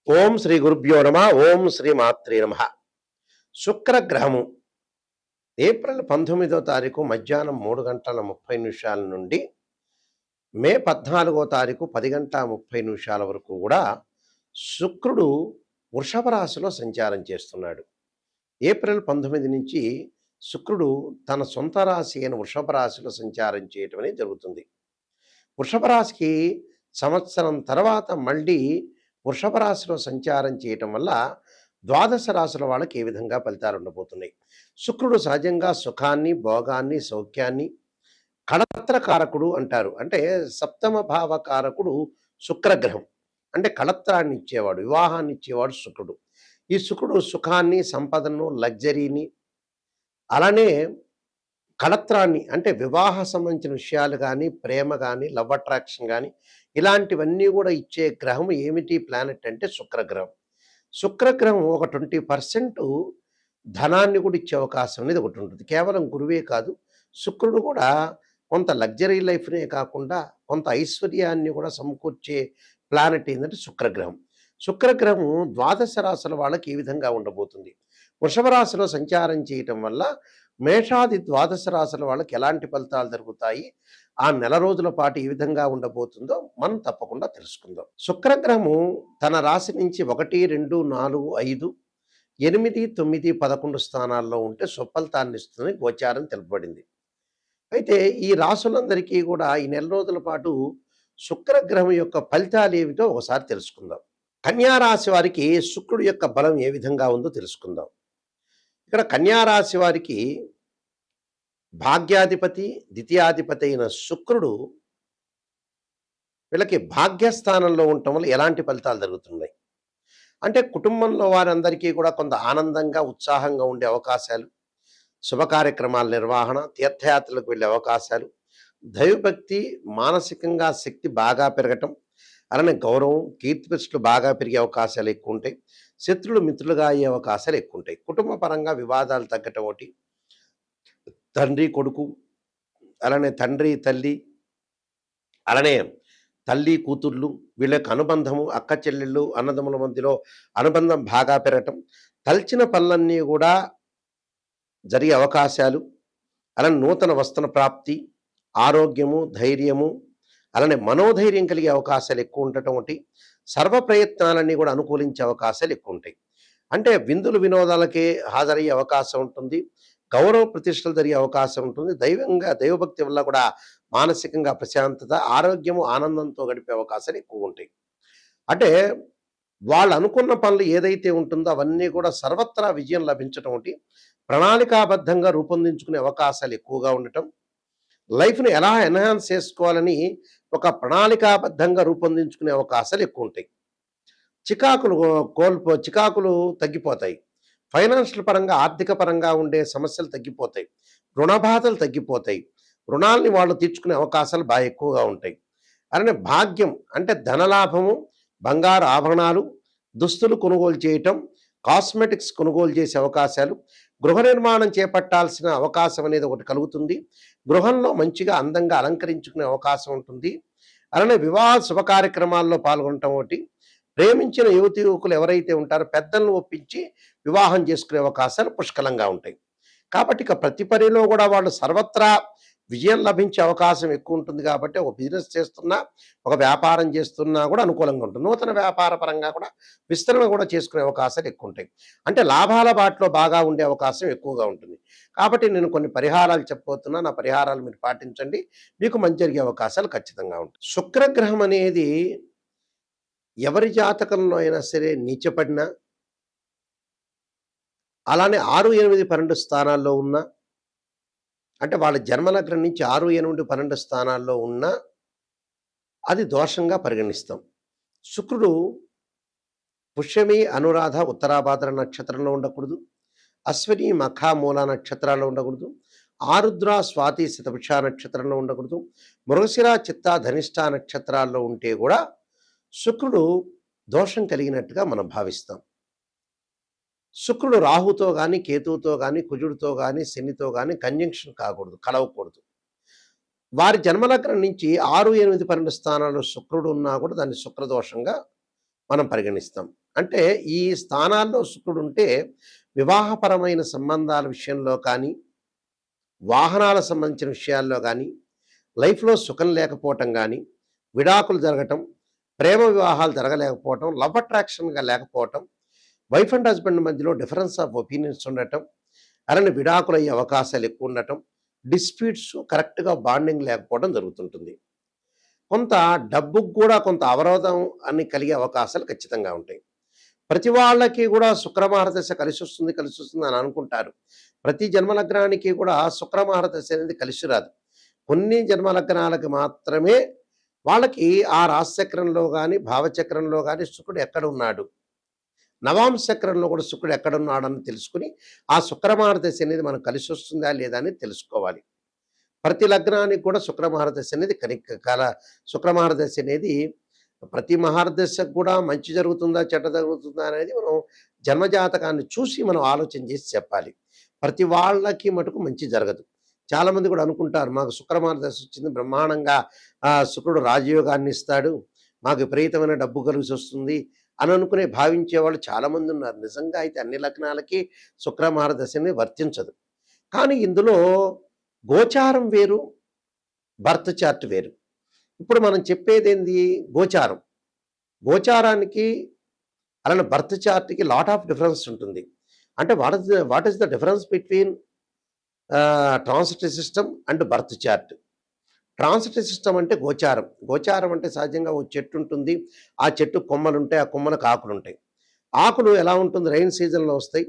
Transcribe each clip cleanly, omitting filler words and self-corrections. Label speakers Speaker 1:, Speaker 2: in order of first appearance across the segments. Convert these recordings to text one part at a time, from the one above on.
Speaker 1: ఓం శ్రీ గురుభ్యో నమ. ఓం శ్రీ మాత్రే నమ. శుక్రగ్రహము ఏప్రిల్ 19వ తారీఖు మధ్యాహ్నం 3:30 నుండి మే 14వ తారీఖు 10:30 వరకు కూడా శుక్రుడు వృషభ రాశిలో సంచారం చేస్తున్నాడు. ఏప్రిల్ 19 నుంచి శుక్రుడు తన సొంత రాశి అయిన వృషభ రాశిలో సంచారం చేయటం అనేది జరుగుతుంది. వృషభ రాశికి సంవత్సరం తర్వాత మళ్ళీ వృషభ రాశిలో సంచారం చేయటం వల్ల ద్వాదశ రాశుల వాళ్ళకి ఏ విధంగా ఫలితాలు ఉండబోతున్నాయి. శుక్రుడు సహజంగా సుఖాన్ని, భోగాన్ని, సౌఖ్యాన్ని, కళత్రకారకుడు అంటారు. అంటే సప్తమ భావకారకుడు శుక్రగ్రహం. అంటే కళత్రాన్ని ఇచ్చేవాడు, వివాహాన్ని ఇచ్చేవాడు శుక్రుడు. ఈ శుక్రుడు సుఖాన్ని, సంపదను, లగ్జరీని, అలానే కళత్రాన్ని అంటే వివాహ సంబంధించిన విషయాలు కానీ, ప్రేమ కానీ, లవ్ అట్రాక్షన్ కానీ ఇలాంటివన్నీ కూడా ఇచ్చే గ్రహం ఏమిటి ప్లానెట్ అంటే శుక్రగ్రహం. శుక్రగ్రహం ఒక 20% ధనాన్ని కూడా ఇచ్చే అవకాశం అనేది ఒకటి ఉంటుంది. కేవలం గురువే కాదు, శుక్రుడు కూడా కొంత లగ్జరీ లైఫ్నే కాకుండా కొంత ఐశ్వర్యాన్ని కూడా సమకూర్చే ప్లానెట్ ఏంటంటే శుక్రగ్రహం. శుక్రగ్రహం ద్వాదశ రాశుల వాళ్ళకి ఈ విధంగా ఉండబోతుంది. వృషభ రాశిలో సంచారం చేయటం వల్ల మేషాది ద్వాదశ రాశుల వాళ్ళకి ఎలాంటి ఫలితాలు జరుగుతాయి, ఆ నెల రోజుల పాటు ఏ విధంగా ఉండబోతుందో మనం తప్పకుండా తెలుసుకుందాం. శుక్రగ్రహము తన రాశి నుంచి 1, 2, 4, 5, 8, 9, 11 స్థానాల్లో ఉంటే సుఫలితాన్ని ఇస్తుందని గోచారం తెలుపబడింది. అయితే ఈ రాశులందరికీ కూడా ఈ నెల రోజుల పాటు శుక్రగ్రహం యొక్క ఫలితాలు ఏమిటో ఒకసారి తెలుసుకుందాం. కన్యా రాశి వారికి శుక్రుడు యొక్క బలం ఏ విధంగా ఉందో తెలుసుకుందాం. ఇక్కడ కన్యా రాశి వారికి భాగ్యాధిపతి, ద్వితీయాధిపతి అయిన శుక్రుడు వీళ్ళకి భాగ్యస్థానంలో ఉండటం వల్ల ఎలాంటి ఫలితాలు జరుగుతున్నాయి అంటే కుటుంబంలో వారందరికీ కూడా కొంత ఆనందంగా, ఉత్సాహంగా ఉండే అవకాశాలు, శుభ కార్యక్రమాల నిర్వహణ, తీర్థయాత్రలకు వెళ్ళే అవకాశాలు, దైవభక్తి, మానసికంగా శక్తి బాగా పెరగటం, అలానే గౌరవం, కీర్తి ప్రతిష్టలు బాగా పెరిగే అవకాశాలు ఎక్కువ ఉంటాయి. శత్రులు మిత్రులుగా అయ్యే అవకాశాలు ఎక్కువ ఉంటాయి. కుటుంబ పరంగా వివాదాలు తగ్గటం ఒకటి, తండ్రి కొడుకు, అలానే తండ్రి తల్లి, అలానే తల్లి కూతుర్లు వీళ్ళ యొక్క అనుబంధము, అక్క చెల్లెళ్ళు, అన్నదమ్ముల మధ్యలో అనుబంధం బాగా పెరగటం, తలచిన పనులన్నీ కూడా జరిగే అవకాశాలు, అలానే నూతన వస్త్ర ప్రాప్తి, ఆరోగ్యము, ధైర్యము, అలానే మనోధైర్యం కలిగే అవకాశాలు ఎక్కువ ఉండటం ఒకటి, సర్వ ప్రయత్నాలన్నీ కూడా అనుకూలించే అవకాశాలు ఎక్కువ ఉంటాయి. అంటే విందులు వినోదాలకే హాజరయ్యే అవకాశం ఉంటుంది, గౌరవ ప్రతిష్టలు జరిగే అవకాశం ఉంటుంది, దైవభక్తి వల్ల కూడా మానసికంగా ప్రశాంతత, ఆరోగ్యము, ఆనందంతో గడిపే అవకాశాలు ఎక్కువ ఉంటాయి. అంటే వాళ్ళు అనుకున్న పనులు ఏదైతే ఉంటుందో అవన్నీ కూడా సర్వత్రా విజయం లభించడం ఒకటి, ప్రణాళికాబద్ధంగా రూపొందించుకునే అవకాశాలు ఎక్కువగా ఉండటం, లైఫ్ని ఎలా ఎన్హాన్స్ చేసుకోవాలని ఒక ప్రణాళికాబద్ధంగా రూపొందించుకునే అవకాశాలు ఎక్కువ ఉంటాయి. చికాకులు తగ్గిపోతాయి. ఫైనాన్షియల్ పరంగా, ఆర్థిక పరంగా ఉండే సమస్యలు తగ్గిపోతాయి. రుణబాధలు తగ్గిపోతాయి. రుణాలని వాళ్ళు తీర్చుకునే అవకాశాలు బాగా ఎక్కువగా ఉంటాయి. అలానే భాగ్యం అంటే ధనలాభము, బంగారు ఆభరణాలు, దుస్తులు కొనుగోలు చేయటం, కాస్మెటిక్స్ కొనుగోలు చేసే అవకాశాలు, గృహ నిర్మాణం చేపట్టాల్సిన అవకాశం అనేది ఒకటి కలుగుతుంది. గృహంలో మంచిగా అందంగా అలంకరించుకునే అవకాశం ఉంటుంది. అలానే వివాహ శుభ కార్యక్రమాల్లో పాల్గొనటం ఒకటి, ప్రేమించిన యువతి యువకులు ఎవరైతే ఉంటారో పెద్దలను ఒప్పించి వివాహం చేసుకునే అవకాశాలు పుష్కలంగా ఉంటాయి. కాబట్టి ఇక ప్రతి పనిలో కూడా వాళ్ళు సర్వత్రా విజయం లభించే అవకాశం ఎక్కువ ఉంటుంది. కాబట్టి ఒక బిజినెస్ చేస్తున్నా, ఒక వ్యాపారం చేస్తున్నా కూడా అనుకూలంగా ఉంటుంది. నూతన వ్యాపార పరంగా కూడా విస్తరణ కూడా చేసుకునే అవకాశాలు ఎక్కువ ఉంటాయి. అంటే లాభాల బాటలో బాగా ఉండే అవకాశం ఎక్కువగా ఉంటుంది. కాబట్టి నేను కొన్ని పరిహారాలు చెప్పబోతున్నా, నా పరిహారాలు మీరు పాటించండి, మీకు మంచి జరిగే అవకాశాలు ఖచ్చితంగా ఉంటాయి. శుక్రగ్రహం అనేది ఎవరి జాతకంలో అయినా సరే నీచపడినా, అలానే 6, 8, 12 స్థానాల్లో ఉన్నా, అంటే వాళ్ళ జన్మలగ్నం నుంచి 6, 8, 12 స్థానాల్లో ఉన్నా అది దోషంగా పరిగణిస్తాం. శుక్రుడు పుష్యమి, అనురాధ, ఉత్తరాభాద్ర నక్షత్రంలో ఉండకూడదు, అశ్విని, మఖ, మూల నక్షత్రాల్లో ఉండకూడదు, ఆరుద్ర, స్వాతి, శతభిష నక్షత్రంలో ఉండకూడదు, మృగశిర, చిత్త, ధనిష్ట నక్షత్రాల్లో ఉంటే కూడా శుక్రుడు దోషం కలిగినట్టుగా మనం భావిస్తాం. శుక్రుడు రాహుతో కానీ, కేతువుతో కానీ, కుజుడితో కానీ, శనితో కానీ కంజంక్షన్ కాకూడదు, కలవకూడదు. వారి జన్మలగ్నం నుంచి 6, 8, 12 స్థానాల్లో శుక్రుడు ఉన్నా కూడా దాన్ని శుక్రదోషంగా మనం పరిగణిస్తాం. అంటే ఈ స్థానాల్లో శుక్రుడు ఉంటే వివాహపరమైన సంబంధాల విషయంలో కానీ, వాహనాల సంబంధించిన విషయాల్లో కానీ, లైఫ్‌లో సుఖం లేకపోవటం గానీ, విడాకులు జరగటం, ప్రేమ వివాహాలు జరగలేకపోవటం, లవ్ అట్రాక్షన్‌గా లేకపోవటం, వైఫ్ అండ్ హస్బెండ్ మధ్యలో డిఫరెన్స్ ఆఫ్ ఒపీనియన్స్ ఉండటం, అలానే విడాకులయ్యే అవకాశాలు ఎక్కువ ఉండటం, డిస్ప్యూట్స్ కరెక్ట్‌గా బాండింగ్ లేకపోవడం జరుగుతుంటుంది. కొంత డబ్బుకు కూడా కొంత అవరోధం అని కలిగే అవకాశాలు ఖచ్చితంగా ఉంటాయి. ప్రతి వాళ్ళకి కూడా శుక్రమహారదశ కలిసొస్తుంది, కలిసొస్తుంది అని అనుకుంటారు. ప్రతి జన్మలగ్నానికి కూడా శుక్రమహారదశ అనేది కలిసి రాదు. కొన్ని జన్మలగ్నాలకి మాత్రమే వాళ్ళకి ఆ రాశిచక్రంలో గాని, భావచక్రంలో గాని శుక్రుడు ఎక్కడున్నాడు, నవాంశ చక్రంలో కూడా శుక్రుడు ఎక్కడున్నాడని తెలుసుకుని, ఆ శుక్రమహారదశ అనేది మనకు కలిసొస్తుందా లేదా అని తెలుసుకోవాలి. ప్రతి లగ్నానికి కూడా శుక్రమహారదశ అనేది శుక్రమహారదశ అనేది ప్రతి మహారదశకు కూడా మంచి జరుగుతుందా, చెడ్డ జరుగుతుందా అనేది మనం జన్మజాతకాన్ని చూసి మనం ఆలోచన చేసి చెప్పాలి. ప్రతి వాళ్ళకి మటుకు మంచి జరగదు. చాలామంది కూడా అనుకుంటారు మాకు శుక్రమహారదశ వచ్చింది బ్రహ్మాండంగా శుక్రుడు రాజయోగాన్ని ఇస్తాడు, మాకు విపరీతమైన డబ్బు కలిసి వస్తుంది అని అనుకునే భావించే వాళ్ళు చాలామంది ఉన్నారు. నిజంగా అయితే అన్ని లగ్నాలకి శుక్రమహారదశని వర్తించదు. కానీ ఇందులో గోచారం వేరు, బర్త్ చార్ట్ వేరు. ఇప్పుడు మనం చెప్పేదేంది గోచారం. గోచారానికి అలానే బర్త్ చార్ట్‌కి లాట్ ఆఫ్ డిఫరెన్స్ ఉంటుంది. అంటే what is the difference between transit system and birth chart. Transit system అంటే గోచారం. గోచారం అంటే సహజంగా ఓ చెట్టు ఉంటుంది. ఆ చెట్టు కొమ్మలుంటాయి. ఆ కొమ్మలకు ఆకులుంటాయి. ఆకులు ఎలా ఉంటుంది, రైన్ సీజన్‌లో వస్తాయి.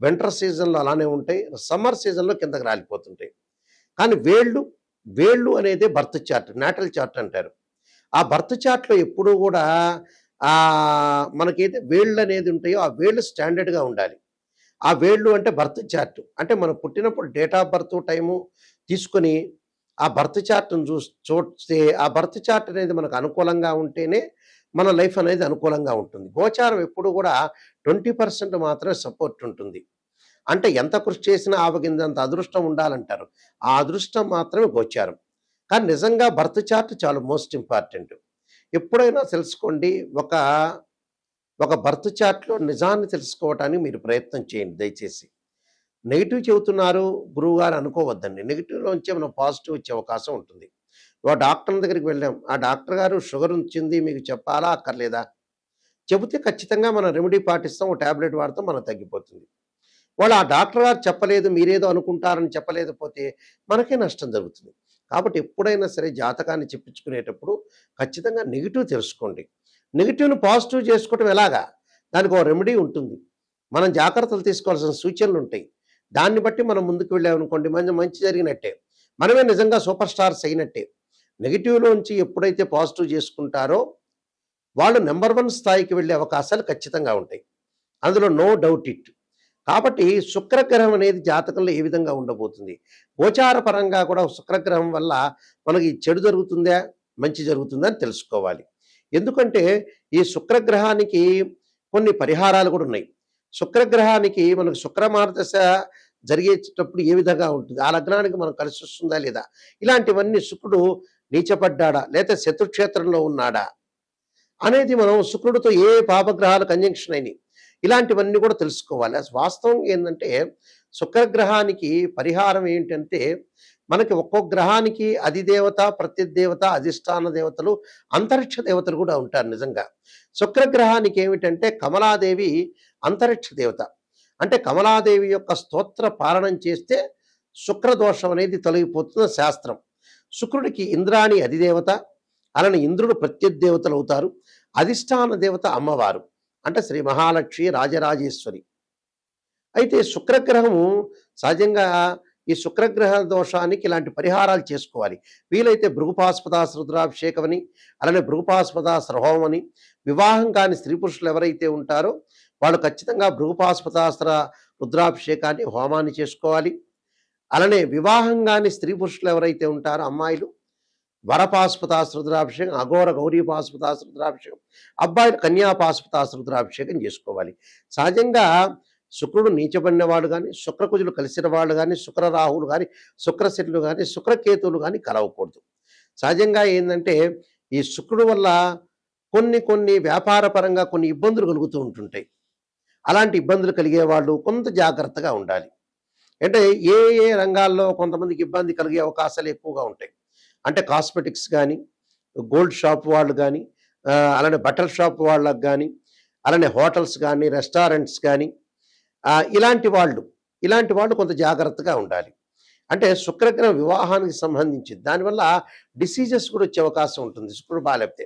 Speaker 1: వింటర్ సీజన్‌లో అలానే ఉంటాయి. సమ్మర్ సీజన్‌లో కిందకి రాలిపోతుంటాయి. కానీ వేళ్ళు అనేది బర్త్ చార్ట్, నాటల్ చార్ట్ అంటారు. ఆ బర్త్ చార్ట్‌లో ఎప్పుడూ కూడా మనకైతే వేళ్ళనేది ఉంటాయో ఆ వేళ్ళు స్టాండర్డ్‌గా ఉండాలి. ఆ వేళ్ళు అంటే బర్త్ చార్ట్. అంటే మనం పుట్టినప్పుడు డేట్ ఆఫ్ బర్త్ టైము తీసుకొని ఆ బర్త్ చార్ట్‌ని చూస్తే ఆ బర్త్ చార్ట్ అనేది మనకు అనుకూలంగా ఉంటేనే మన లైఫ్ అనేది అనుకూలంగా ఉంటుంది. గోచారం ఎప్పుడు కూడా 20% మాత్రమే సపోర్ట్ ఉంటుంది. అంటే ఎంత కృషి చేసినా ఆవగింజంత అదృష్టం ఉండాలంటారు. ఆ అదృష్టం మాత్రమే గోచారం. కానీ నిజంగా బర్త్ చార్ట్ చాలా మోస్ట్ ఇంపార్టెంట్. ఎప్పుడైనా తెలుసుకోండి, ఒక బర్త్ చార్ట్‌లో నిజాన్ని తెలుసుకోవటానికి మీరు ప్రయత్నం చేయండి దయచేసి. నెగెటివ్ చెబుతున్నారు గురువుగారు అనుకోవద్దండి. నెగెటివ్‌లోంచే మనం పాజిటివ్ వచ్చే అవకాశం ఉంటుంది. ఓ డాక్టర్ దగ్గరికి వెళ్ళాం. ఆ డాక్టర్ గారు షుగర్ వచ్చింది మీకు చెప్పాలా అక్కర్లేదా? చెబితే ఖచ్చితంగా మనం రెమెడీ పాటిస్తాం. ఓ టాబ్లెట్ వాడతాం మనకు తగ్గిపోతుంది. వాళ్ళు ఆ డాక్టర్ గారు చెప్పలేదు, మీరేదో అనుకుంటారని చెప్పలేకపోతే మనకే నష్టం జరుగుతుంది. కాబట్టి ఎప్పుడైనా సరే జాతకాన్ని చెప్పించుకునేటప్పుడు ఖచ్చితంగా నెగెటివ్ తెలుసుకోండి. నెగెటివ్‌ని పాజిటివ్ చేసుకోవటం ఎలాగా? దానికి ఓ రెమెడీ ఉంటుంది. మనం జాగ్రత్తలు తీసుకోవాల్సిన సూచనలుంటాయి. దాన్ని బట్టి మనం ముందుకు వెళ్ళామనుకోండి మంచి జరిగినట్టే. మనమే నిజంగా సూపర్ స్టార్స్ అయినట్టే. నెగెటివ్‌లోంచి ఎప్పుడైతే పాజిటివ్ చేసుకుంటారో వాళ్ళు నంబర్ 1 స్థాయికి వెళ్ళే అవకాశాలు ఖచ్చితంగా ఉంటాయి. అందులో నో డౌట్ ఇట్. కాబట్టి శుక్రగ్రహం అనేది జాతకంలో ఏ విధంగా ఉండబోతుంది? గోచార పరంగా కూడా శుక్రగ్రహం వల్ల మనకి చెడు జరుగుతుందా? మంచి జరుగుతుందా? అని తెలుసుకోవాలి. ఎందుకంటే ఈ శుక్రగ్రహానికి కొన్ని పరిహారాలు కూడా ఉన్నాయి. శుక్రగ్రహానికి మనకు శుక్రమహారదశ జరిగేటప్పుడు ఏ విధంగా ఉంటుంది? ఆ లగ్నానికి మనం కలిసొస్తుందా లేదా? ఇలాంటివన్నీ శుక్రుడు నీచపడ్డాడా? లేతే శత్రుక్షేత్రంలో ఉన్నాడా? అనేది మనం శుక్రుడితో ఏ పాపగ్రహాలు కంజంక్షన్ అయినాయి ఇలాంటివన్నీ కూడా తెలుసుకోవాలి. వాస్తవం ఏంటంటే శుక్రగ్రహానికి పరిహారం ఏంటంటే మనకి ఒక్కొక్క గ్రహానికి అధిదేవత, ప్రత్యదేవత, అధిష్టాన దేవతలు, అంతరిక్ష దేవతలు కూడా ఉంటారు నిజంగా. శుక్రగ్రహానికి ఏమిటంటే కమలాదేవి అంతరిక్ష దేవత. అంటే కమలాదేవి యొక్క స్తోత్ర పాలనం చేస్తే శుక్రదోషం అనేది తొలగిపోతున్న శాస్త్రం. శుక్రుడికి ఇంద్రాణి అధిదేవత, అలానే ఇంద్రుడు ప్రత్యదేవతలు అవుతారు. అధిష్టాన దేవత అమ్మవారు అంటే శ్రీ మహాలక్ష్మి రాజరాజేశ్వరి. అయితే శుక్రగ్రహము సహజంగా ఈ శుక్రగ్రహ దోషానికి ఇలాంటి పరిహారాలు చేసుకోవాలి. వీలైతే భృగుపాస్పదాస రుద్రాభిషేకం అని, అలానే భృగుపాస్పదాస హోమం అని, వివాహం కాని స్త్రీ పురుషులు ఎవరైతే ఉంటారో వాళ్ళు ఖచ్చితంగా భృగుపాస్పదాస్త్ర రుద్రాభిషేకాన్ని హోమాన్ని చేసుకోవాలి. అలానే వివాహం కాని స్త్రీ పురుషులు ఎవరైతే ఉంటారో అమ్మాయిలు వరపాశుపతాస రుద్రాభిషేకం, అఘోర గౌరీ పాశుపతాస రుద్రాభిషేకం, అబ్బాయిలు కన్యాపాశుపతాస రుద్రాభిషేకం చేసుకోవాలి. సహజంగా శుక్రుడు నీచబడిన వాళ్ళు కానీ, శుక్రకుజులు కలిసిన వాళ్ళు కానీ, శుక్రరాహువులు కానీ, శుక్రశనులు కానీ, శుక్రకేతువులు కానీ కలవకూడదు. సహజంగా ఏంటంటే ఈ శుక్రుడు వల్ల కొన్ని కొన్ని వ్యాపార పరంగా కొన్ని ఇబ్బందులు కలుగుతూ ఉంటుంటాయి. అలాంటి ఇబ్బందులు కలిగే వాళ్ళు కొంత జాగ్రత్తగా ఉండాలి. అంటే ఏ ఏ రంగాల్లో కొంతమందికి ఇబ్బంది కలిగే అవకాశాలు ఎక్కువగా ఉంటాయి. అంటే కాస్మెటిక్స్ గానీ, గోల్డ్ షాప్ వాళ్ళు గానీ, అలానే బట్టల షాప్ వాళ్ళకి గానీ, అలానే హోటల్స్ గానీ, రెస్టారెంట్స్ గానీ, ఇలాంటి వాళ్ళు కొంత జాగ్రత్తగా ఉండాలి. అంటే శుక్రగ్రహం వివాహానికి సంబంధించి దానివల్ల డిసీజెస్ కూడా వచ్చే అవకాశం ఉంటుంది శుక్రుడు బాలేకపోతే.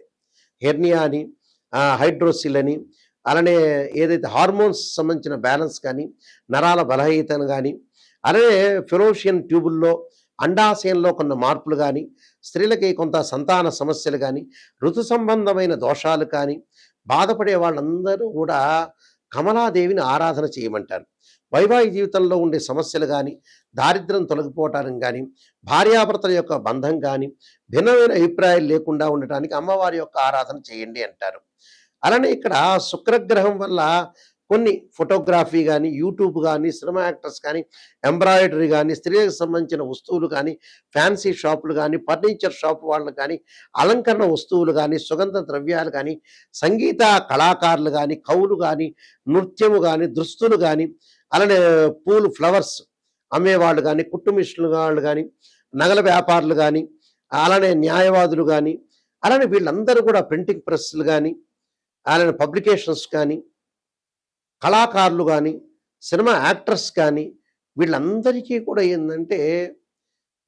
Speaker 1: హెర్నియా అని, హైడ్రోసిల్ అని, అలానే ఏదైతే హార్మోన్స్ సంబంధించిన బ్యాలెన్స్ కానీ, నరాల బలహీనతను కానీ, అలానే ఫెలోషియన్ ట్యూబుల్లో, అండాశయంలో కొన్ని మార్పులు కానీ, స్త్రీలకి కొంత సంతాన సమస్యలు కానీ, ఋతు సంబంధమైన దోషాలు కానీ, బాధపడే వాళ్ళందరూ కూడా కమలాదేవిని ఆరాధన చేయమంటారు. వైవాహిక జీవితంలో ఉండే సమస్యలు కానీ, దారిద్ర్యం తొలగిపోవటానికి కానీ, భార్యాభర్తల యొక్క బంధం కానీ, భిన్నమైన అభిప్రాయాలు లేకుండా ఉండటానికి అమ్మవారి యొక్క ఆరాధన చేయండి అంటారు. అలానే ఇక్కడ శుక్రగ్రహం వల్ల కొన్ని ఫోటోగ్రఫీ కానీ, యూట్యూబ్ కానీ, సినిమా యాక్టర్స్ కానీ, ఎంబ్రాయిడరీ కానీ, స్త్రీలకు సంబంధించిన వస్తువులు కానీ, ఫ్యాన్సీ షాపులు కానీ, ఫర్నిచర్ షాప్ వాళ్ళు కానీ, అలంకరణ వస్తువులు కానీ, సుగంధ ద్రవ్యాలు కానీ, సంగీత కళాకారులు కానీ, కవులు కానీ, నృత్యము కానీ, దుస్తులు కానీ, అలానే పూలు ఫ్లవర్స్ అమ్మేవాళ్ళు కానీ, కుట్టు మిషన్లు వాళ్ళు కానీ, నగల వ్యాపారులు కానీ, అలానే న్యాయవాదులు కానీ, అలానే వీళ్ళందరూ కూడా ప్రింటింగ్ ప్రెస్లు కానీ, అలానే పబ్లికేషన్స్ కానీ, కళాకారులు కానీ, సినిమా యాక్టర్స్ కానీ, వీళ్ళందరికీ కూడా ఏంటంటే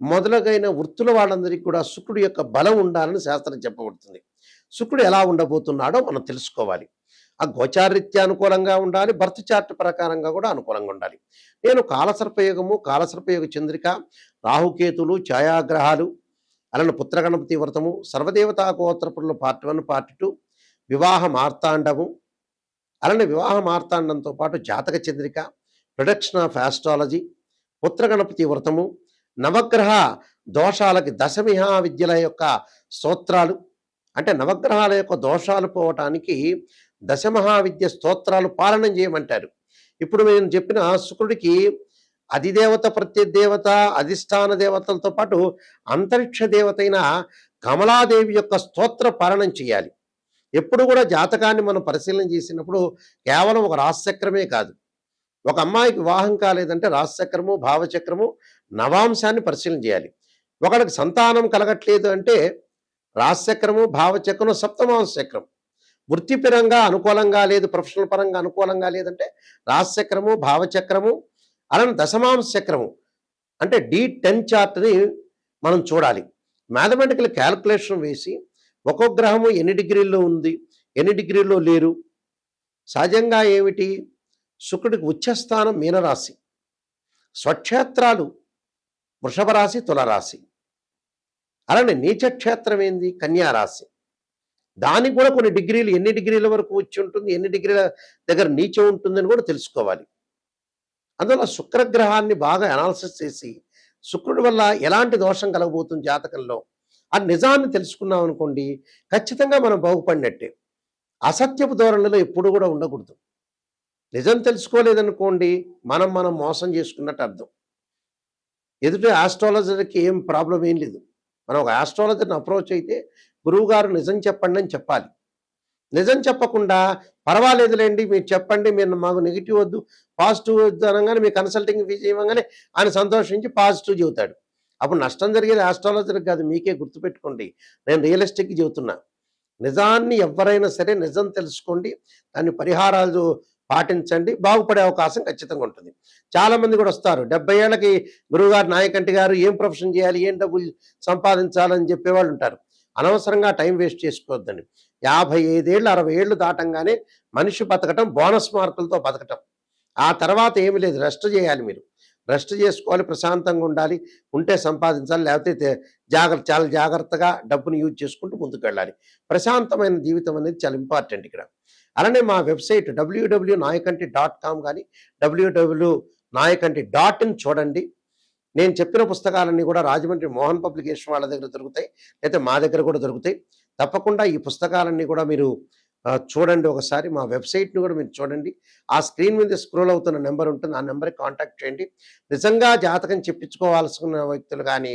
Speaker 1: మొదలగైన వృత్తుల వాళ్ళందరికీ కూడా శుక్రుడి యొక్క బలం ఉండాలని శాస్త్రం చెప్పబడుతుంది. శుక్రుడు ఎలా ఉండబోతున్నాడో మనం తెలుసుకోవాలి. ఆ గోచారరీత్యా అనుకూలంగా ఉండాలి, బర్త్ చార్ట్ ప్రకారంగా కూడా అనుకూలంగా ఉండాలి. నేను కాలసర్పయోగము, కాలసర్పయోగ చంద్రిక, రాహుకేతులు, ఛాయాగ్రహాలు, అలానే పుత్రగణపతి వ్రతము, సర్వదేవతా గోత్రపురులు పార్ట్ 1, పార్ట్ 2, వివాహ మార్తాండము, అలానే వివాహ మార్తాండంతో పాటు జాతక చంద్రిక, ప్రొడక్షన్ ఆఫ్ ఆస్ట్రాలజీ, పుత్రగణపతి వ్రతము, నవగ్రహ దోషాలకి దశమిహా విద్యల యొక్క స్తోత్రాలు, అంటే నవగ్రహాల యొక్క దోషాలు పోవటానికి దశమహావిద్య స్తోత్రాలు పాలనం చేయమంటారు. ఇప్పుడు నేను చెప్పిన శుక్రుడికి అధిదేవత, ప్రత్యదేవత, అధిష్టాన దేవతలతో పాటు అంతరిక్ష దేవతైన కమలాదేవి యొక్క స్తోత్ర పాలనం చేయాలి. ఎప్పుడు కూడా జాతకాన్ని మనం పరిశీలన చేసినప్పుడు కేవలం ఒక రాశిచక్రమే కాదు. ఒక అమ్మాయికి వివాహం కాలేదంటే రాశిచక్రము, భావచక్రము, నవాంశాన్ని పరిశీలన చేయాలి. ఒకరికి సంతానం కలగట్లేదు అంటే రాశిచక్రము, భావచక్రము, సప్తమాంశ చక్రం. వృత్తిపరంగా అనుకూలంగా లేదు, ప్రొఫెషనల్ పరంగా అనుకూలంగా లేదంటే రాశిచక్రము, భావచక్రము, అలానే దశమాంశ చక్రము అంటే D10 చార్ట్ని మనం చూడాలి. మ్యాథమెటికల్ క్యాల్కులేషన్ వేసి ఒక్కొక్క గ్రహము ఎన్ని డిగ్రీల్లో ఉంది, ఎన్ని డిగ్రీల్లో లేరు. సహజంగా ఏమిటి, శుక్రుడికి ఉచ్చస్థానం మీనరాశి, స్వక్షేత్రాలు వృషభ రాశి, తులరాశి, అలానే నీచక్షేత్రం ఏంది కన్యారాశి. దానికి కూడా కొన్ని డిగ్రీలు, ఎన్ని డిగ్రీల వరకు వచ్చి ఉంటుంది, ఎన్ని డిగ్రీల దగ్గర నీచం ఉంటుందని కూడా తెలుసుకోవాలి. అందువల్ల శుక్రగ్రహాన్ని బాగా అనాలిసిస్ చేసి శుక్రుడి వల్ల ఎలాంటి దోషం కలగబోతుంది జాతకంలో ఆ నిజాన్ని తెలుసుకున్నాం అనుకోండి, ఖచ్చితంగా మనం బాగుపడినట్టే. అసత్యపు ధోరణిలో ఎప్పుడు కూడా ఉండకూడదు. నిజం తెలుసుకోలేదనుకోండి, మనం మోసం చేసుకున్నట్టు అర్థం. ఎదుటి ఆస్ట్రాలజర్కి ఏం ప్రాబ్లం ఏం లేదు. మనం ఒక ఆస్ట్రాలజర్ని అప్రోచ్ అయితే గురువుగారు నిజం చెప్పండి అని చెప్పాలి. నిజం చెప్పకుండా పర్వాలేదులేండి మీరు చెప్పండి, మీరు మాకు నెగిటివ్ వద్దు పాజిటివ్ వద్దు అనగానే మీ కన్సల్టింగ్ ఫీజు ఇవ్వగానే ఆయన సంతోషించి పాజిటివ్ చెబుతాడు. అప్పుడు నష్టం జరిగేది ఆస్ట్రాలజర్కి కాదు, మీకే. గుర్తుపెట్టుకోండి, నేను రియలిస్టిక్ చెబుతున్నా. నిజాన్ని ఎవరైనా సరే నిజం తెలుసుకోండి, దాన్ని పరిహారాలు పాటించండి, బాగుపడే అవకాశం ఖచ్చితంగా ఉంటుంది. చాలామంది కూడా వస్తారు 70 ఏళ్ళకి గురువుగారు, నాయకంటి గారు ఏం ప్రొఫెషన్ చేయాలి, ఏం డబ్బులు సంపాదించాలని చెప్పేవాళ్ళు ఉంటారు. అనవసరంగా టైం వేస్ట్ చేసుకోవద్దండి. 55 ఏళ్ళు 60 ఏళ్ళు దాటంగానే మనిషి బతకటం బోనస్ మార్కులతో బతకటం. ఆ తర్వాత ఏమి లేదు, రెస్ట్ చేయాలి. మీరు రెస్ట్ చేసుకోవాలి, ప్రశాంతంగా ఉండాలి, ఉంటే సంపాదించాలి, లేకపోతే చాలా జాగ్రత్తగా డబ్బుని యూజ్ చేసుకుంటూ ముందుకు వెళ్ళాలి. ప్రశాంతమైన జీవితం అనేది చాలా ఇంపార్టెంట్ ఇక్కడ. అలానే మా వెబ్సైట్ www.nayakanti.com కానీ www.nayakanti.in చూడండి. నేను చెప్పిన పుస్తకాలన్నీ కూడా రాజమండ్రి మోహన్ పబ్లికేషన్ వాళ్ళ దగ్గర దొరుకుతాయి, అయితే మా దగ్గర కూడా దొరుకుతాయి. తప్పకుండా ఈ పుస్తకాలన్నీ కూడా మీరు చూడండి. ఒకసారి మా వెబ్సైట్ని కూడా మీరు చూడండి. ఆ స్క్రీన్ మీద స్క్రోల్ అవుతున్న నెంబర్ ఉంటుంది, ఆ నెంబర్కి కాంటాక్ట్ చేయండి. నిజంగా జాతకం చెప్పించుకోవాల్సిన వ్యక్తులు కానీ,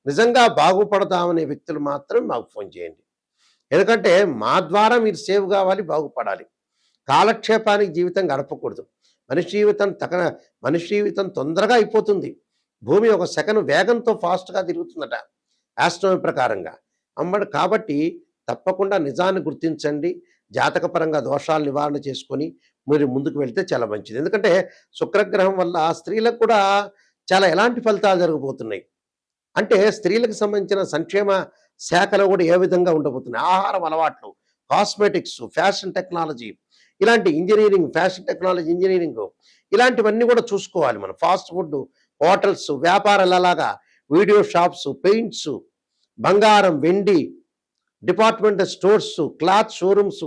Speaker 1: నిజంగా బాగుపడదామనే వ్యక్తులు మాత్రం మాకు ఫోన్ చేయండి. ఎందుకంటే మా ద్వారా మీరు సేవ్ కావాలి, బాగుపడాలి. కాలక్షేపానికి జీవితం గడపకూడదు. మనిషి జీవితం మనిషి జీవితం తొందరగా అయిపోతుంది. భూమి ఒక సెకను వేగంతో ఫాస్ట్‌గా తిరుగుతుందట ఆస్ట్రోనమీ ప్రకారంగా. కాబట్టి తప్పకుండా నిజాన్ని గుర్తించండి. జాతకపరంగా దోషాలు నివారణ చేసుకొని మీరు ముందుకు వెళ్తే చాలా మంచిది. ఎందుకంటే శుక్రగ్రహం వల్ల స్త్రీలకు కూడా చాలా ఎలాంటి ఫలితాలు జరగబోతున్నాయి. అంటే స్త్రీలకు సంబంధించిన సంక్షేమ శాఖలో కూడా ఏ విధంగా ఉండబోతున్నాయి. ఆహారం అలవాట్లు, కాస్మెటిక్స్, ఫ్యాషన్ టెక్నాలజీ, ఇలాంటి ఇంజినీరింగ్, ఫ్యాషన్ టెక్నాలజీ ఇంజినీరింగ్, ఇలాంటివన్నీ కూడా చూసుకోవాలి మనం. ఫాస్ట్ ఫుడ్, హోటల్స్, వ్యాపారాలలాగా వీడియో షాప్స్, పెయింట్స్, బంగారం, వెండి, డిపార్ట్మెంటల్ స్టోర్స్, క్లాత్ షోరూమ్స్,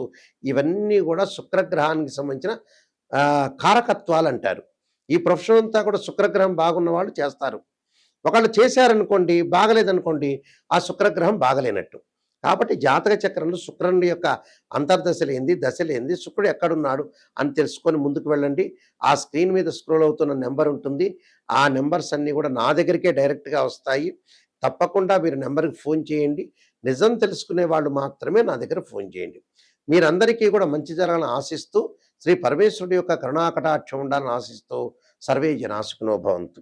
Speaker 1: ఇవన్నీ కూడా శుక్రగ్రహానికి సంబంధించిన కారకత్వాలు అంటారు. ఈ ప్రొఫెషన్ అంతా కూడా శుక్రగ్రహం బాగున్న వాళ్ళు చేస్తారు. ఒకళ్ళు చేశారనుకోండి, బాగలేదనుకోండి, ఆ శుక్రగ్రహం బాగలేనట్టు. కాబట్టి జాతక చక్రంలో శుక్రుని యొక్క అంతర్దశలేంది, దశలేంది, శుక్రుడు ఎక్కడున్నాడు అని తెలుసుకొని ముందుకు వెళ్ళండి. ఆ స్క్రీన్ మీద స్క్రోల్ అవుతున్న నెంబర్ ఉంటుంది. ఆ నెంబర్స్ అన్నీ కూడా నా దగ్గరికే డైరెక్ట్గా వస్తాయి. తప్పకుండా మీరు నెంబర్కి ఫోన్ చేయండి. నిజం తెలుసుకునే వాళ్ళు మాత్రమే నా దగ్గర ఫోన్ చేయండి. మీరందరికీ కూడా మంచి జరగాలని ఆశిస్తూ, శ్రీ పరమేశ్వరుడి యొక్క కరుణాకటాక్షం ఉండాలని ఆశిస్తూ, సర్వే జనా సుఖినో భవంతు.